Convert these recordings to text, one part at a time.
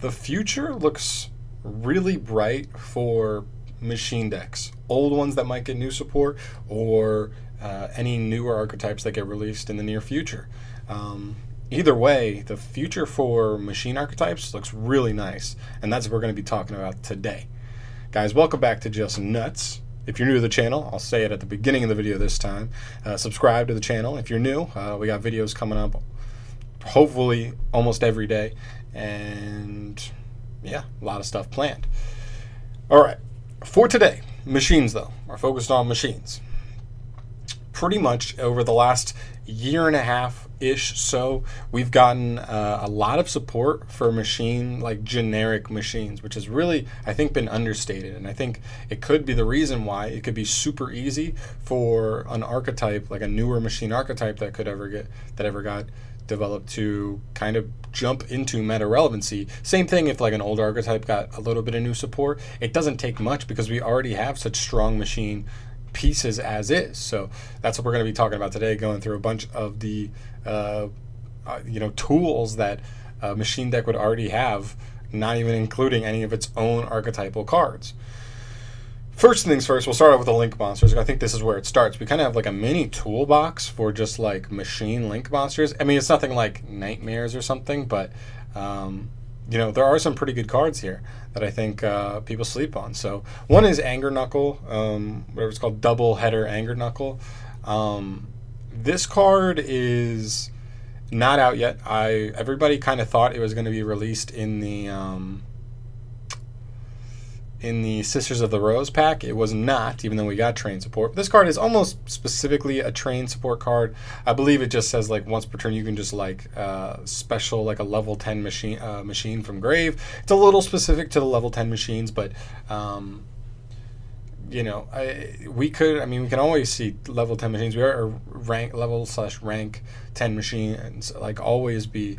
The future looks really bright for machine decks, old ones that might get new support, or any newer archetypes that get released in the near future. Either way, the future for machine archetypes looks really nice, and that's what we're going to be talking about today. Guys, welcome back to JustNutz. If you're new to the channel, I'll say it at the beginning of the video this time. Subscribe to the channel. If you're new, we got videos coming up hopefully almost every day, and yeah, a lot of stuff planned. All right, for today, machines though, are focused on machines. Pretty much over the last year and a half-ish so, we've gotten a lot of support for like generic machines, which has really, I think, been understated. And I think it could be the reason why it could be super easy for an archetype, like a newer machine archetype that ever got developed, to kind of jump into meta relevancy. Same thing if like an old archetype got a little bit of new support. It doesn't take much because we already have such strong machine pieces as is. So that's what we're going to be talking about today, going through a bunch of the tools that a machine deck would already have, not even including any of its own archetypal cards. First things first, we'll start off with the link monsters. I think this is where it starts. We kind of have like a mini toolbox for just like machine link monsters. I mean, it's nothing like nightmares or something, but there are some pretty good cards here that I think people sleep on. So one is Anger Knuckle, whatever it's called, double header Anger Knuckle. This card is not out yet. Everybody kind of thought it was going to be released in the Sisters of the Rose pack. It was not, even though we got train support. But this card is almost specifically a train support card. I believe it just says like once per turn you can just like special like a level 10 machine from grave. It's a little specific to the level 10 machines, but we can always see level 10 machines. We are rank 10 machines, like always be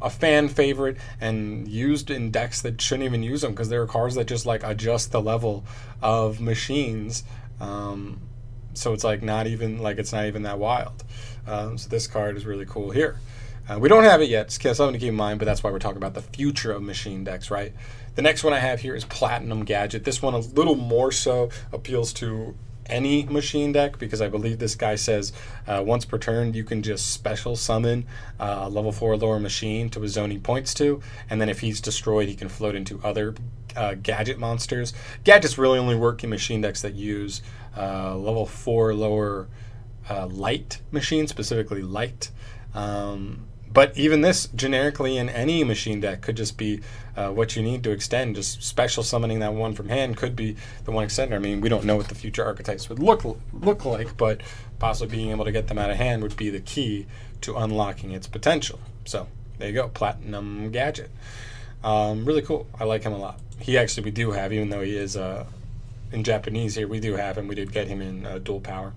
a fan favorite and used in decks that shouldn't even use them, because there are cards that just like adjust the level of machines. So it's like it's not even that wild. So this card is really cool here. We don't have it yet. It's something to keep in mind, but that's why we're talking about the future of machine decks, right? The next one I have here is Platinum Gadget. This one a little more so appeals to any machine deck, because I believe this guy says once per turn you can just special summon a level 4 lower machine to a zone he points to, and then if he's destroyed he can float into other gadget monsters. Gadgets really only work in machine decks that use level 4 lower light machines, specifically light. But even this, generically in any machine deck, could just be what you need to extend. Just special summoning that one from hand could be the one extender. I mean, we don't know what the future archetypes would look like, but possibly being able to get them out of hand would be the key to unlocking its potential. So there you go, Platinum Gadget. Really cool. I like him a lot. We do have, even though he is in Japanese here, we do have him. We did get him in dual power.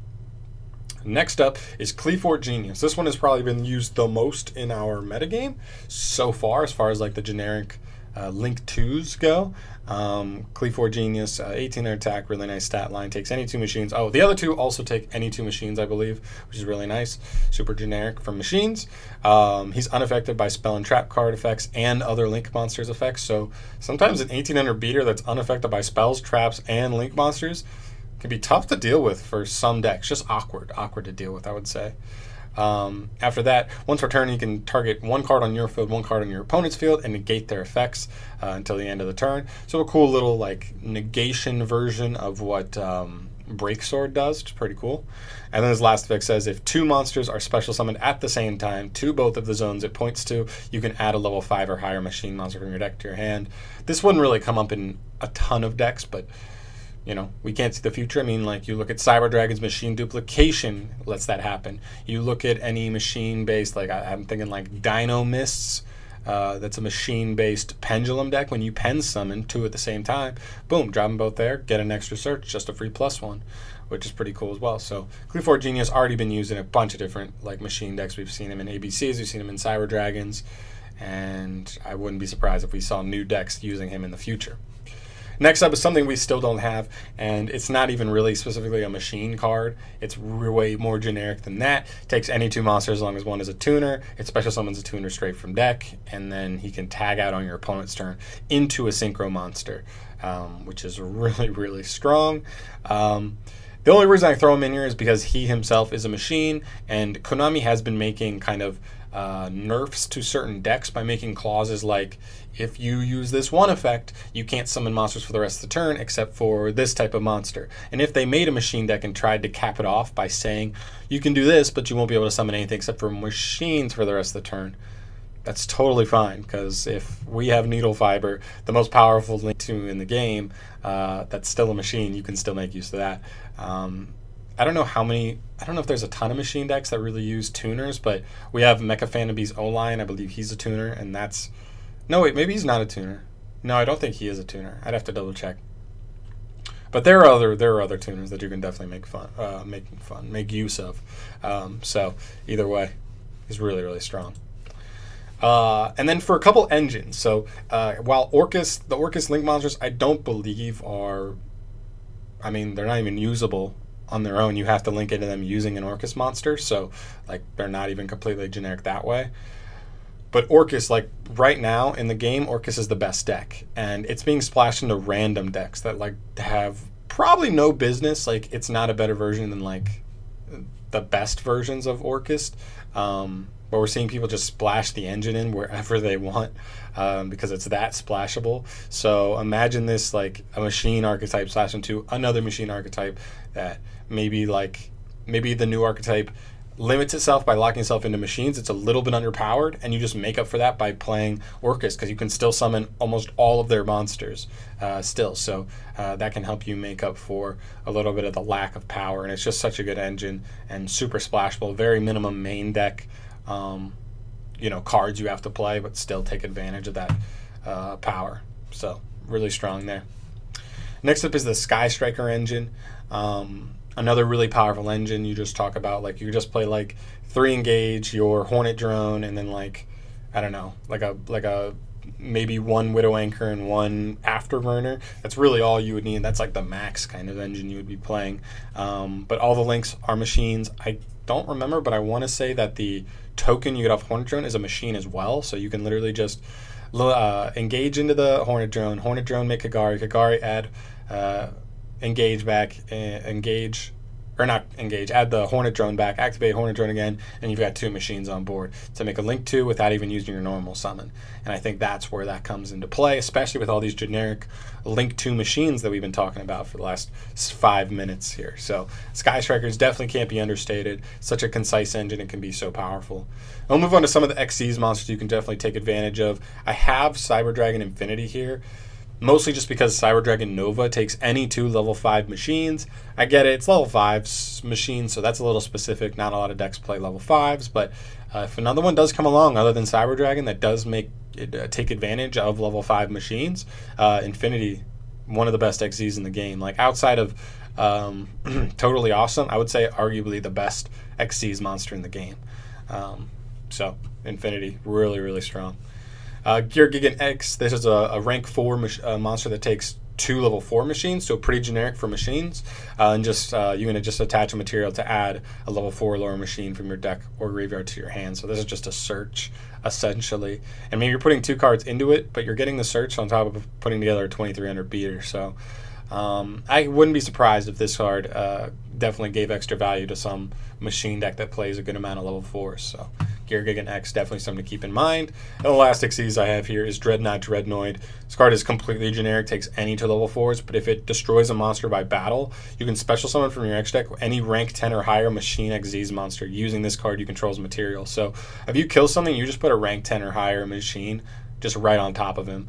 Next up is Cleafort Genius. This one has probably been used the most in our metagame so far, as far as like the generic Link 2s go. Cleafort Genius, 1800 attack, really nice stat line, takes any 2 machines. Oh, the other 2 also take any 2 machines, I believe, which is really nice. Super generic for machines. He's unaffected by spell and trap card effects and other Link monsters effects. So sometimes an 1800 beater that's unaffected by spells, traps, and Link monsters can be tough to deal with for some decks. Just awkward to deal with, I would say. After that, once per turn, you can target 1 card on your field, 1 card on your opponent's field, and negate their effects until the end of the turn. So a cool little like negation version of what Breaksword does, which is pretty cool. And then his last effect says, if 2 monsters are special summoned at the same time to both of the zones it points to, you can add a level 5 or higher machine monster from your deck to your hand. This wouldn't really come up in a ton of decks, but we can't see the future. I mean, like, you look at Cyber Dragon's machine duplication lets that happen. You look at any machine-based, like, I'm thinking like Dino Mists, that's a machine-based pendulum deck. When you pen summon 2 at the same time, boom, drop them both there, get an extra search, just a free +1, which is pretty cool as well. So Cleafort Genius already been used in a bunch of different like machine decks. We've seen him in ABCs, we've seen him in Cyber Dragons, and I wouldn't be surprised if we saw new decks using him in the future. Next up is something we still don't have, and it's not even really specifically a machine card. It's way more generic than that. It takes any 2 monsters as long as one is a tuner. It special summons a tuner straight from deck, and then he can tag out on your opponent's turn into a synchro monster, which is really, really strong. The only reason I throw him in here is because he himself is a machine, and Konami has been making kind of nerfs to certain decks by making clauses like, if you use this one effect, you can't summon monsters for the rest of the turn except for this type of monster. And if they made a machine deck and tried to cap it off by saying, you can do this, but you won't be able to summon anything except for machines for the rest of the turn, that's totally fine, because if we have Needle Fiber, the most powerful link to in the game, that's still a machine, you can still make use of that. I don't know if there's a ton of machine decks that really use tuners, but we have Mecha Fanabee's O-Line. I believe he's a tuner, and that's... No, wait, maybe he's not a tuner. No, I don't think he is a tuner. I'd have to double check. But there are other tuners that you can definitely make use of. So either way, he's really, really strong. And then for a couple engines, so while the Orcus Link monsters, I don't believe are... I mean, they're not even usable on their own. You have to link into them using an Orcus monster, so like they're not even completely generic that way. But Orcus, like right now in the game, Orcus is the best deck, and it's being splashed into random decks that like have probably no business. Like it's not a better version than like the best versions of Orcus. But we're seeing people just splash the engine in wherever they want because it's that splashable. So imagine this like a machine archetype slash into another machine archetype that maybe the new archetype limits itself by locking itself into machines. It's a little bit underpowered, and you just make up for that by playing Orcus, because you can still summon almost all of their monsters still. So that can help you make up for a little bit of the lack of power, and it's just such a good engine and super splashable. Very minimum main deck cards you have to play, but still take advantage of that power. So really strong there. Next up is the Sky Striker engine. Another really powerful engine. You just talk about like you just play like 3 engage your Hornet Drone, and then like I don't know, like a maybe 1 Widow Anchor and 1 Afterburner. That's really all you would need. That's like the max kind of engine you would be playing. But all the links are machines. I don't remember, but I want to say that the token you get off Hornet Drone is a machine as well. So you can literally just engage into the Hornet Drone make Kagari, add engage back, add the Hornet Drone back, activate Hornet Drone again, and you've got 2 machines on board to make a link to without even using your normal summon. And I think that's where that comes into play, especially with all these generic link to machines that we've been talking about for the last 5 minutes here. So Sky Strikers definitely can't be understated. Such a concise engine, it can be so powerful. I'll move on to some of the XCs monsters you can definitely take advantage of. I have Cyber Dragon Infinity here, mostly just because Cyber Dragon Nova takes any 2 level 5 machines. I get it, it's level 5 machines, so that's a little specific. Not a lot of decks play level 5s, but if another one does come along other than Cyber Dragon that does make it take advantage of level 5 machines, Infinity, one of the best XCs in the game. Like outside of Totally Awesome, I would say arguably the best XCs monster in the game. So Infinity, really, really strong. Gear Gigant X, this is a rank 4 monster that takes 2 level 4 machines, so pretty generic for machines. And just you're going to just attach a material to add a level 4 lower machine from your deck or graveyard to your hand. So this is just a search, essentially. And maybe you're putting 2 cards into it, but you're getting the search on top of putting together a 2300 beater. So I wouldn't be surprised if this card definitely gave extra value to some machine deck that plays a good amount of level 4s. So Gear Gigant X, definitely something to keep in mind. And the last XCs I have here is Dreadnought Dreadnoid. This card is completely generic, takes any 2 level 4s, but if it destroys a monster by battle, you can special summon from your X deck any rank 10 or higher machine XCs monster using this card you control's material. So if you kill something, you just put a rank 10 or higher machine just right on top of him,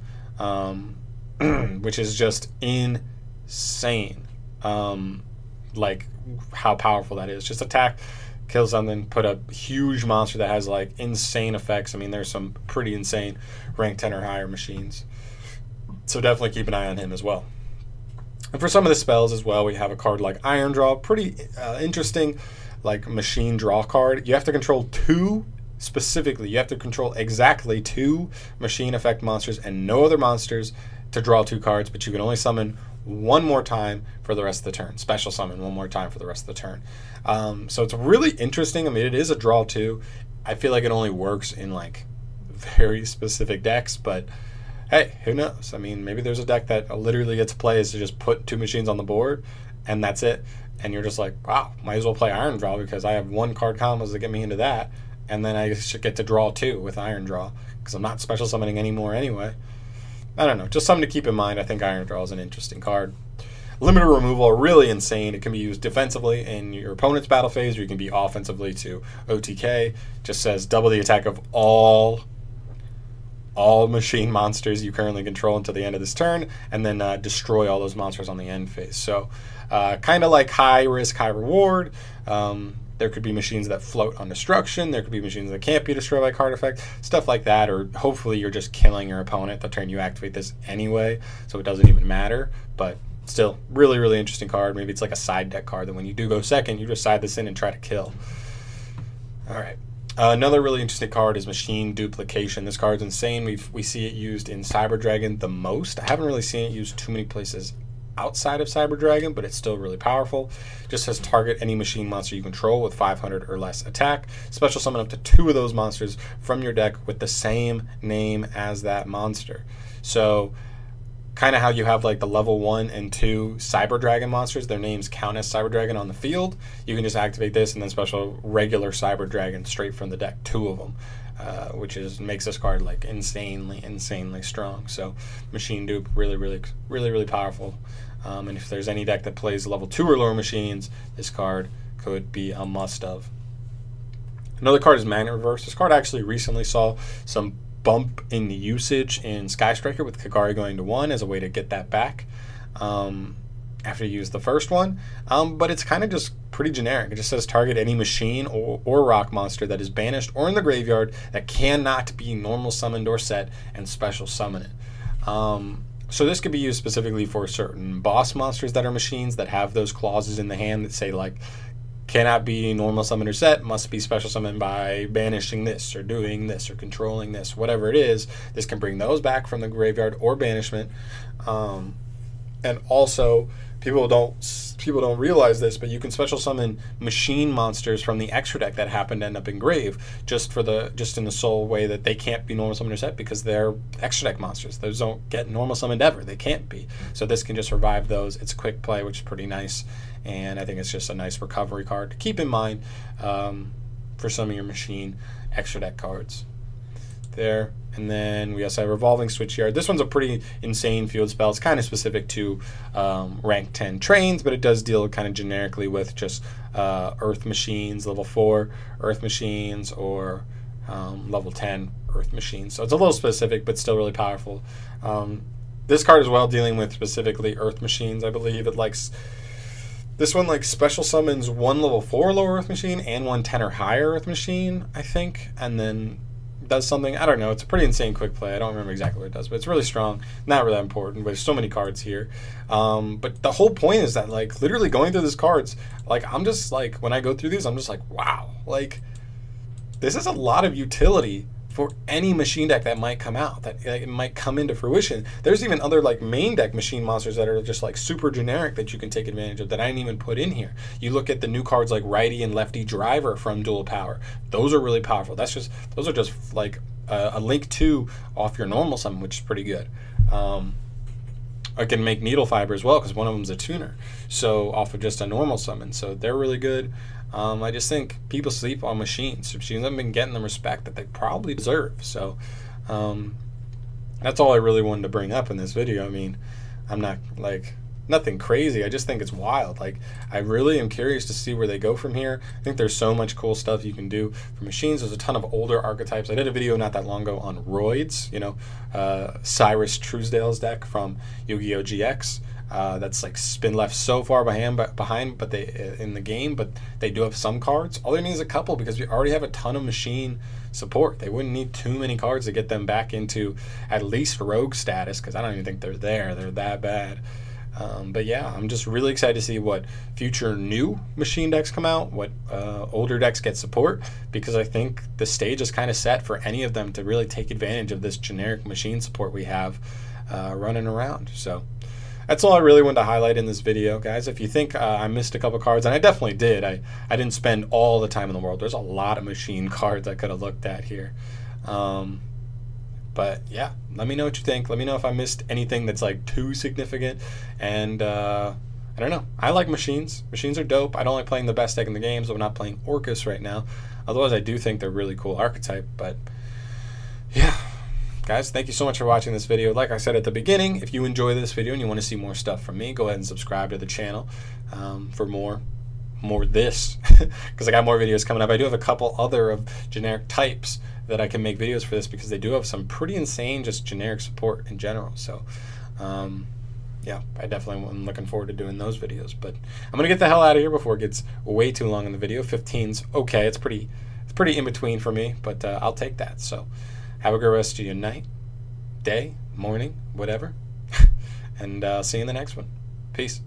which is just insane. Like how powerful that is. Just attack, kill something, put a huge monster that has like insane effects. I mean, there's some pretty insane rank 10 or higher machines. So definitely keep an eye on him as well. And for some of the spells as well, we have a card like Iron Draw, pretty interesting like machine draw card. You have to control 2 specifically. You have to control exactly 2 machine effect monsters and no other monsters to draw 2 cards, but you can only summon one more time for the rest of the turn. Special summon one more time for the rest of the turn. So it's really interesting. I mean, it is a draw 2. I feel like it only works in like very specific decks, but hey, who knows? I mean, maybe there's a deck that literally its play is to just put 2 machines on the board, and that's it. And you're just like, wow, might as well play Iron Draw because I have 1 card combos to get me into that, and then I should get to draw 2 with Iron Draw because I'm not special summoning anymore anyway. I don't know, just something to keep in mind. I think Iron Draw is an interesting card. Limited removal are really insane. It can be used defensively in your opponent's battle phase, or you can be offensively to OTK. Just says double the attack of all machine monsters you currently control until the end of this turn, and then destroy all those monsters on the end phase. So kind of like high risk, high reward. There could be machines that float on destruction. There could be machines that can't be destroyed by card effect, stuff like that. Or hopefully you're just killing your opponent the turn you activate this anyway, so it doesn't even matter. But still, really, really interesting card. Maybe it's like a side deck card that when you do go second, you just side this in and try to kill. All right. Another really interesting card is Machine Duplication. This card's insane. We see it used in Cyber Dragon the most. I haven't really seen it used too many places outside of Cyber Dragon, but it's still really powerful. Just says target any machine monster you control with 500 or less attack. Special summon up to 2 of those monsters from your deck with the same name as that monster. So kind of how you have like the level 1 and 2 Cyber Dragon monsters, their names count as Cyber Dragon on the field. You can just activate this and then special regular Cyber Dragon straight from the deck, 2 of them, which makes this card like insanely strong. So Machine Dupe, really powerful. And if there's any deck that plays level 2 or lower machines, this card could be a must-have. Another card is Magnet Reverse. This card actually recently saw some bump in the usage in Sky Striker with Kagari going to 1 as a way to get that back after you use the first one. But it's kind of just pretty generic. It just says target any machine or rock monster that is banished or in the graveyard that cannot be normal summoned or set, and special summon it. So this could be used specifically for certain boss monsters that are machines that have those clauses in the hand that say like cannot be normal summoned or set, must be special summoned by banishing this or doing this or controlling this, whatever it is. This can bring those back from the graveyard or banishment. And also people don't realize this, but you can special summon machine monsters from the extra deck that happen to end up in grave just in the sole way that they can't be normal summoned or set because they're extra deck monsters. Those don't get normal summoned ever. They can't be. So this can just revive those. It's quick play, which is pretty nice, and I think it's just a nice recovery card to keep in mind for some of your machine extra deck cards there. And then we also have Revolving Switchyard. This one's a pretty insane field spell. It's kind of specific to rank 10 trains, but it does deal kind of generically with just Earth machines, level 4 Earth machines, or level 10 Earth machines. So it's a little specific, but still really powerful. This card as well, dealing with specifically Earth machines, I believe. This one like special summons 1 level 4 lower Earth machine and 1 10 or higher Earth machine, I think, and then does something. I don't know. It's a pretty insane quick play. I don't remember exactly what it does, but it's really strong. Not really important, but there's so many cards here. But the whole point is that like literally going through these cards, like I'm just like, when I go through these, I'm just like, wow, like this is a lot of utility for any machine deck that might come out, that it might come into fruition. There's even other like main deck machine monsters that are just like super generic that you can take advantage of that I didn't even put in here. You look at the new cards like Righty and Lefty Driver from Dual Power. Those are really powerful. Those are just like a link 2 off your normal summon, which is pretty good. I can make Needle Fiber as well because one of them's a tuner, so off of just a normal summon. So they're really good. I just think people sleep on machines. Machines haven't been getting the respect that they probably deserve. So that's all I really wanted to bring up in this video. I mean, I'm not like nothing crazy. I just think it's wild. Like, I really am curious to see where they go from here. I think there's so much cool stuff you can do for machines. There's a ton of older archetypes. I did a video not that long ago on Roids, you know, Cyrus Truesdale's deck from Yu-Gi-Oh! GX. That's like been left so far behind, but they in the game, but they do have some cards. All they need is a couple because we already have a ton of machine support. They wouldn't need too many cards to get them back into at least rogue status because I don't even think they're there. They're that bad. But yeah, I'm just really excited to see what future new machine decks come out, what older decks get support, because I think the stage is kind of set for any of them to really take advantage of this generic machine support we have running around. So that's all I really wanted to highlight in this video, guys. If you think I missed a couple cards, and I definitely did, I didn't spend all the time in the world. There's a lot of machine cards I could have looked at here. But yeah, let me know what you think. Let me know if I missed anything that's like too significant. And I don't know. I like machines. Machines are dope. I don't like playing the best deck in the game, so I'm not playing Orcus right now. Otherwise, I do think they're really cool archetype. But yeah, guys, thank you so much for watching this video. Like I said at the beginning, if you enjoy this video and you want to see more stuff from me, go ahead and subscribe to the channel for more this, because I got more videos coming up. I do have a couple other of generic types that I can make videos for this, because they do have some pretty insane just generic support in general. So yeah, I definitely am looking forward to doing those videos. But I'm gonna get the hell out of here before it gets way too long in the video. 15's okay. It's pretty in between for me, but I'll take that. So have a good rest of your night, day, morning, whatever, and see you in the next one. Peace.